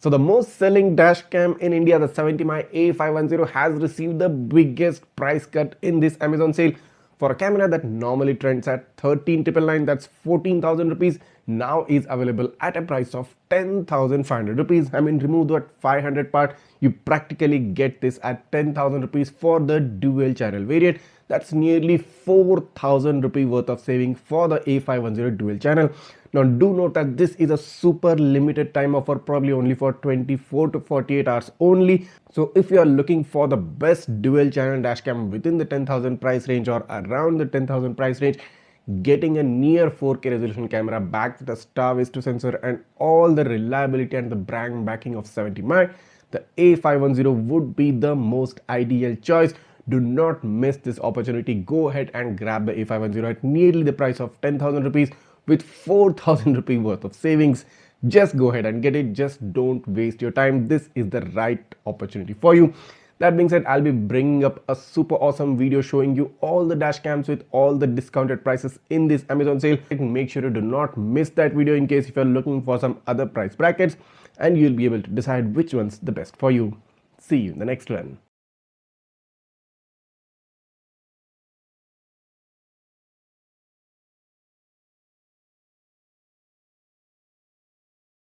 So the most selling dash cam in India, the 70mai A510, has received the biggest price cut in this Amazon sale. For a camera that normally trends at 13,999, that's 14,000 rupees, now is available at a price of 10,500 rupees. I mean, remove that 500 part, you practically get this at 10,000 rupees for the dual channel variant. That's nearly 4,000 rupee worth of saving for the A510 dual channel. Now do note that this is a super limited time offer, probably only for 24 to 48 hours only. So if you are looking for the best dual channel dashcam within the 10,000 price range or around the 10,000 price range, getting a near 4K resolution camera backed with a star Vista sensor and all the reliability and the brand backing of 70mai, the A510 would be the most ideal choice. Do not miss this opportunity. Go ahead and grab the A510 at nearly the price of 10,000 rupees with 4,000 rupee worth of savings. Just go ahead and get it. Just don't waste your time. This is the right opportunity for you. That being said, I'll be bringing up a super awesome video showing you all the dash cams with all the discounted prices in this Amazon sale. Make sure you do not miss that video in case if you're looking for some other price brackets, and you'll be able to decide which one's the best for you. See you in the next one.